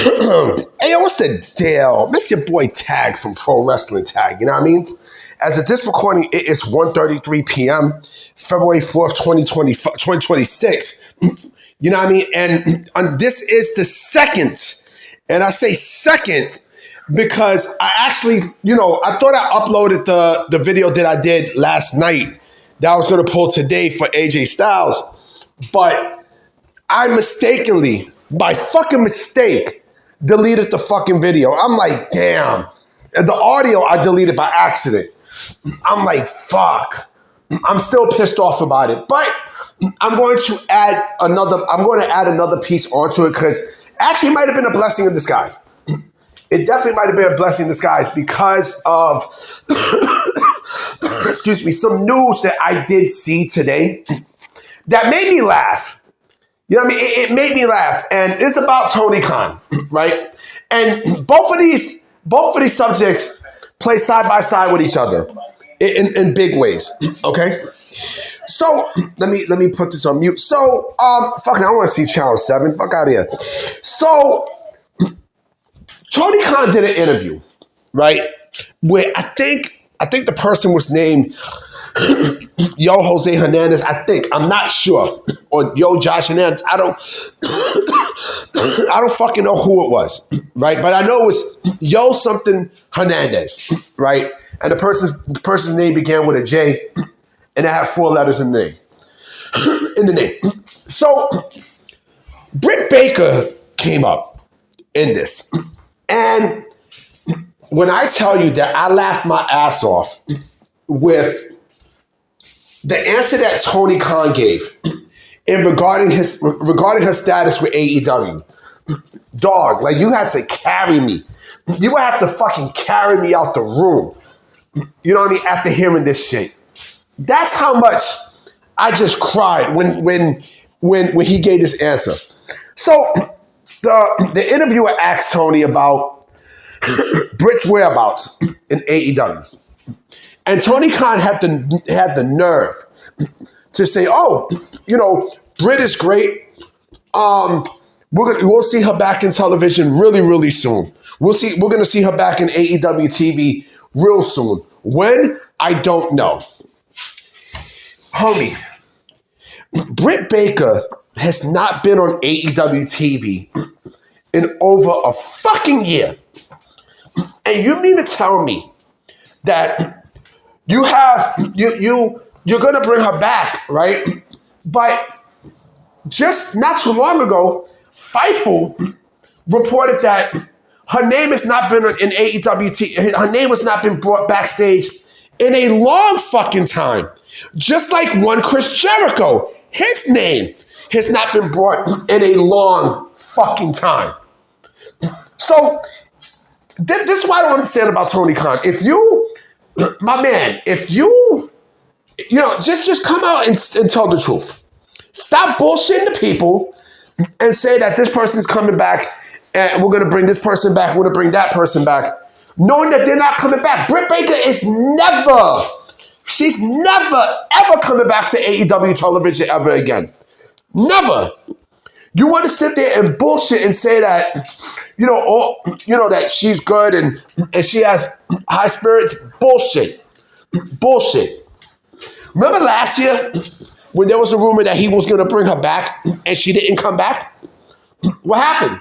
Hey, yo, what's the deal? Miss your boy Tag from Pro Wrestling Tag, you know what I mean? As of this recording, it is 1:33 p.m., February 4th, 2026. You know what I mean? And this is the second, and I say second because I actually, I thought I uploaded the video that I did last night that I was going to pull today for AJ Styles, but I mistakenly, by fucking mistake, deleted the fucking video. I'm like, damn. And the audio I deleted by accident. I'm like, fuck. I'm still pissed off about it. But I'm going to add another piece onto it because actually it might have been a blessing in disguise. It definitely might have been a blessing in disguise because of excuse me, some news that I did see today that made me laugh. You know what I mean? It made me laugh. And it's about Tony Khan, right? And both of these subjects play side by side with each other in big ways. Okay? So let me put this on mute. So fucking I want to see Channel 7. Fuck out of here. So Tony Khan did an interview, right? Where I think the person was named Yo Jose Hernandez, I think. I'm not sure. Or Yo Josh Hernandez. I don't fucking know who it was, right? But I know it was Yo something Hernandez, right? And the person's name began with a J, and it had 4 letters in the name. So Britt Baker came up in this. And when I tell you that I laughed my ass off with the answer that Tony Khan gave regarding her status with AEW, dog, like you had to carry me. You would have to fucking carry me out the room. You know what I mean? After hearing this shit. That's how much I just cried when he gave this answer. So the interviewer asked Tony about Britt's whereabouts in AEW. And Tony Khan had the nerve to say, "Oh, Britt is great. We'll see her back in television really, really soon. We're gonna see her back in AEW TV real soon. When? I don't know." Homie, Britt Baker has not been on AEW TV in over a fucking year. And you mean to tell me that you're gonna bring her back, right? But just not too long ago, Fightful reported that her name has not been in AEW TV. Her name has not been brought backstage in a long fucking time. Just like one Chris Jericho, his name has not been brought in a long fucking time. So this is what I don't understand about Tony Khan. If you, my man, just come out and tell the truth. Stop bullshitting the people and say that this person's coming back and we're going to bring this person back, we're going to bring that person back, knowing that they're not coming back. Britt Baker she's never, ever coming back to AEW television ever again. Never. You want to sit there and bullshit and say that, that she's good and she has high spirits? Bullshit. Bullshit. Remember last year when there was a rumor that he was going to bring her back and she didn't come back? What happened?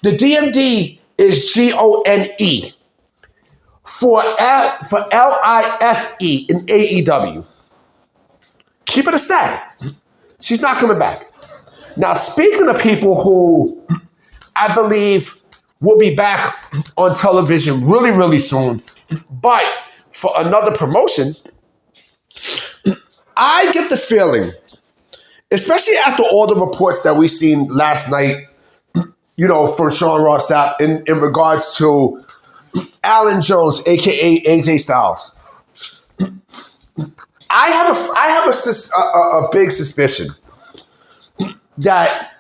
The DMD is GONE for LIFE in AEW. Keep it a stack. She's not coming back. Now, speaking of people who I believe will be back on television really, really soon, but for another promotion, I get the feeling, especially after all the reports that we seen last night, from Sean Ross Sapp in regards to Alan Jones, aka AJ Styles. I have a big suspicion that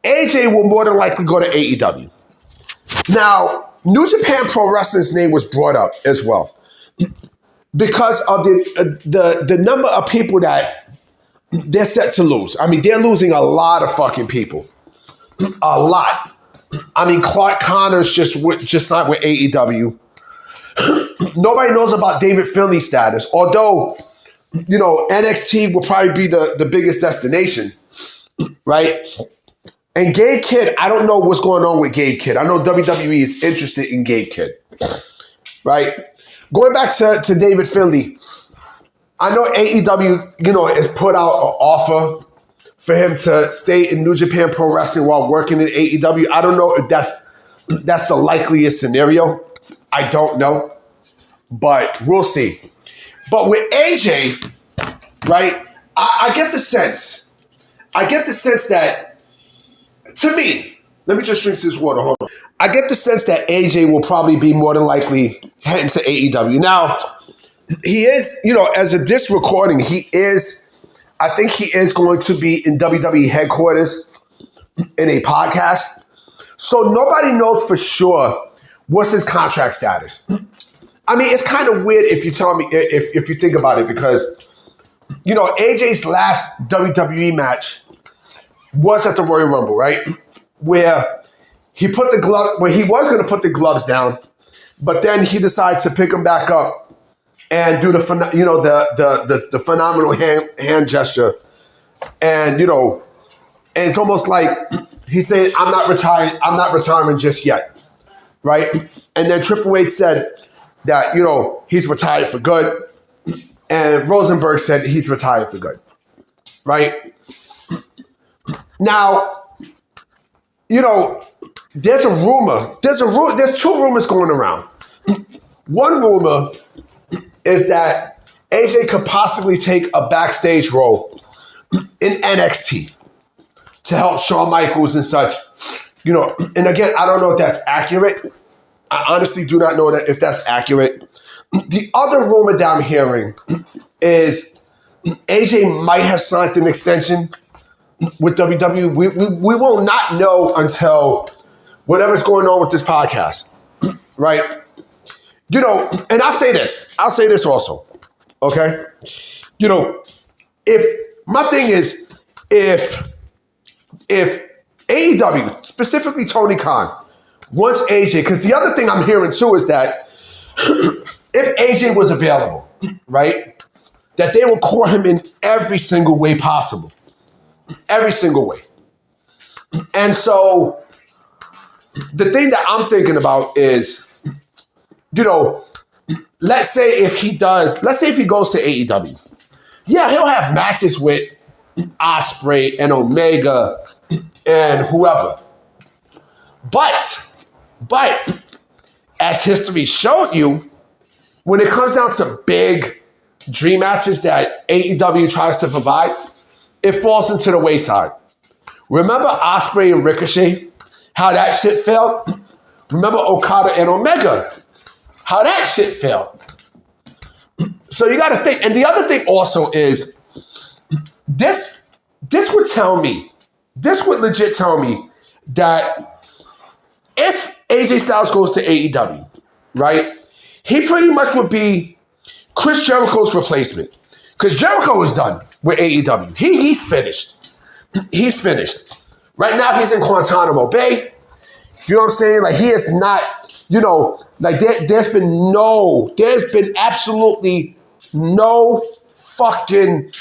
AJ will more than likely go to AEW. Now, New Japan Pro Wrestling's name was brought up as well because of the number of people that they're set to lose. I mean, they're losing a lot of fucking people. a lot. I mean, Clark Connors just signed with AEW. Nobody knows about David Finley's status, although, NXT will probably be the biggest destination, right? And Gabe Kidd, I don't know what's going on with Gabe Kidd. I know WWE is interested in Gabe Kidd, right? Going back to David Finley, I know AEW, has put out an offer for him to stay in New Japan Pro Wrestling while working in AEW. I don't know if that's the likeliest scenario. I don't know, but we'll see. But with AJ, right, I get the sense. I get the sense that, to me, let me just drink this water. Hold on. I get the sense that AJ will probably be more than likely heading to AEW. Now, he is, as of this recording, I think he is going to be in WWE headquarters in a podcast. So nobody knows for sure what's his contract status. I mean, it's kind of weird if you tell me, if you think about it, because, AJ's last WWE match was at the Royal Rumble, right? Where he was going to put the gloves down, but then he decided to pick them back up and do the phenomenal hand gesture. And, and it's almost like he said, I'm not retiring just yet, right? And then Triple H said that, he's retired for good. And Rosenberg said he's retired for good, right? Now, there's a rumor. There's two rumors going around. One rumor is that AJ could possibly take a backstage role in NXT to help Shawn Michaels and such. And again, I don't know if that's accurate. I honestly do not know if that's accurate. The other rumor that I'm hearing is AJ might have signed an extension with WWE. We will not know until whatever's going on with this podcast, right? And I'll say this also, okay? If AEW, specifically Tony Khan, wants AJ, because the other thing I'm hearing too is that if AJ was available, right, that they will court him in every single way possible. Every single way. And so the thing that I'm thinking about is, let's say if he goes to AEW, yeah, he'll have matches with Ospreay and Omega and whoever. But as history showed you, when it comes down to big dream matches that AEW tries to provide, it falls into the wayside. Remember Ospreay and Ricochet? How that shit felt? Remember Okada and Omega? How that shit felt? So you got to think. And the other thing also is, this would legit tell me that if AJ Styles goes to AEW, right, he pretty much would be Chris Jericho's replacement. Because Jericho is done with AEW. He's finished. He's finished. Right now, he's in Guantanamo Bay. You know what I'm saying? Like, he is not, there's been absolutely no fucking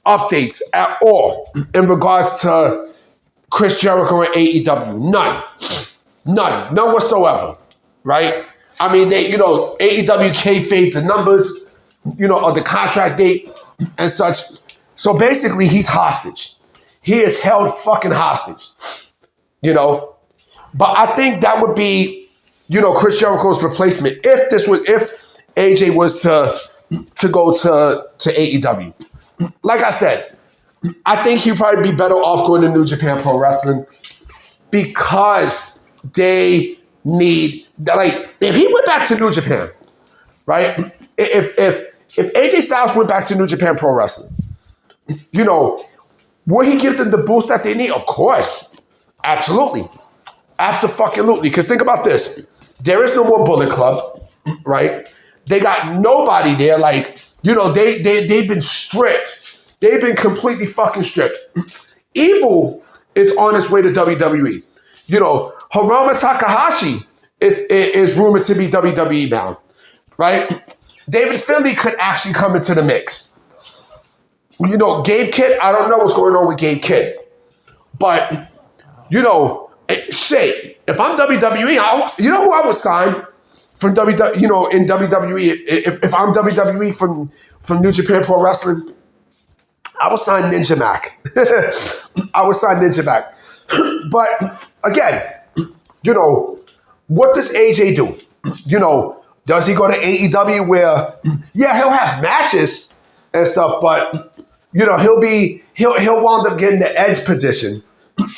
updates at all in regards to Chris Jericho and AEW. None whatsoever, right? I mean, AEW kayfabe the numbers, of the contract date and such. So basically, he's hostage. He is held fucking hostage, But I think that would be, Chris Jericho's replacement if AJ was to go to AEW. Like I said, I think he'd probably be better off going to New Japan Pro Wrestling because they need, if he went back to New Japan, right? If AJ Styles went back to New Japan Pro Wrestling, will he give them the boost that they need? Of course. Absolutely. Absolutely. Because think about this. There is no more Bullet Club, right? They got nobody there. They've been stripped. They've been completely fucking stripped. Evil is on its way to WWE. Hiromu Takahashi is rumored to be WWE bound, right? David Finlay could actually come into the mix. Gabe Kidd, I don't know what's going on with Gabe Kidd. But, shit, if I'm WWE, you know who I would sign from WWE, in WWE? If I'm WWE from New Japan Pro Wrestling, I would sign Ninja Mac. I would sign Ninja Mac. But, again, what does AJ do? Does he go to AEW where, yeah, he'll have matches and stuff, but he'll wind up getting the edge position,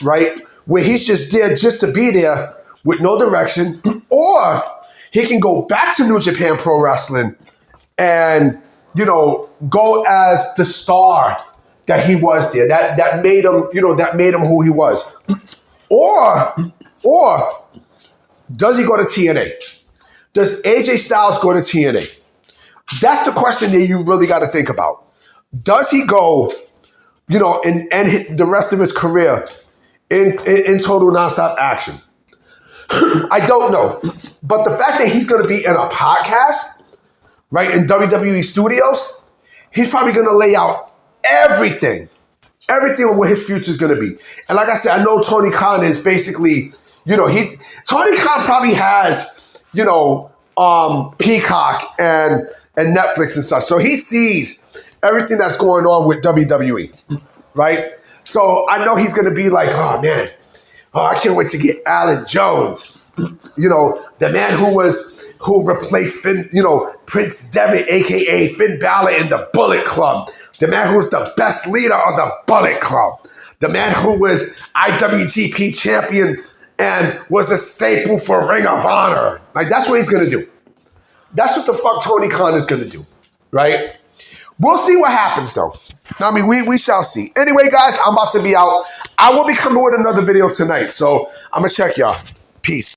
right? Where he's just there just to be there with no direction, or he can go back to New Japan Pro Wrestling and go as the star that he was there. That made him who he was. Or does he go to TNA? Does AJ Styles go to TNA? That's the question that you really got to think about. Does he go, and end the rest of his career in total nonstop action? I don't know. But the fact that he's going to be in a podcast, right, in WWE studios, he's probably going to lay out everything on what his future is going to be. And like I said, I know Tony Khan is basically, Tony Khan probably has, Peacock and Netflix and such. So he sees everything that's going on with WWE, right? So I know he's going to be like, oh, man, I can't wait to get Alan Jones, the man who replaced Finn, Prince Devitt, a.k.a. Finn Balor in the Bullet Club, the man who's the best leader of the Bullet Club, the man who was IWGP champion and was a staple for Ring of Honor. Like, that's what he's going to do. That's what the fuck Tony Khan is going to do, right? We'll see what happens, though. I mean, we shall see. Anyway, guys, I'm about to be out. I will be coming with another video tonight, so I'm going to check y'all. Peace.